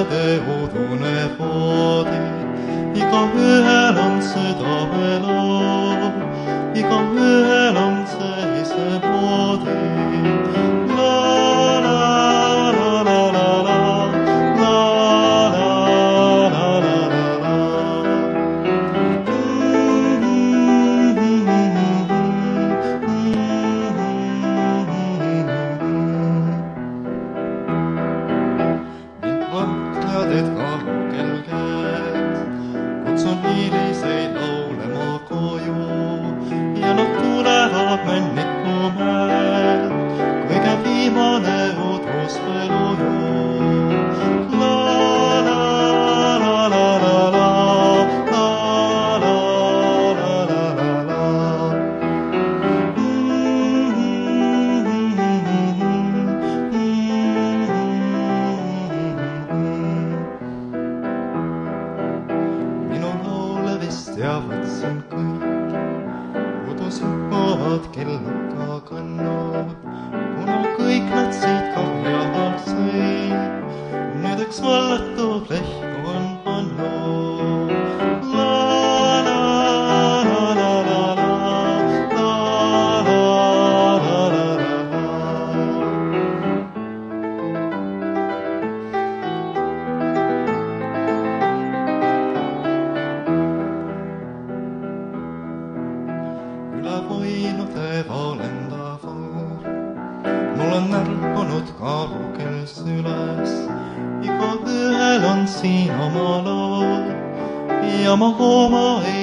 tõde udune voodi. Igaühel on südamelaul, igaühel on see isemoodi. Et kaugel käed, kutsun hiiliseid laulema koju ja nad tulevad Männikumäel, kõige viimane udus veel uju. La la la la la la, la la la la la la. Ja võtsin kõik, udusin kovad kelluka kannab, kuna kõik nad siit kahjalt sõid. Nüüd üks vallatu lehku on pannud. La la la la la la, la la la la la. Üle voinude valendaval, mul on närbunud kaugel süles. Igaühel on siin oma laul ja ma oma ei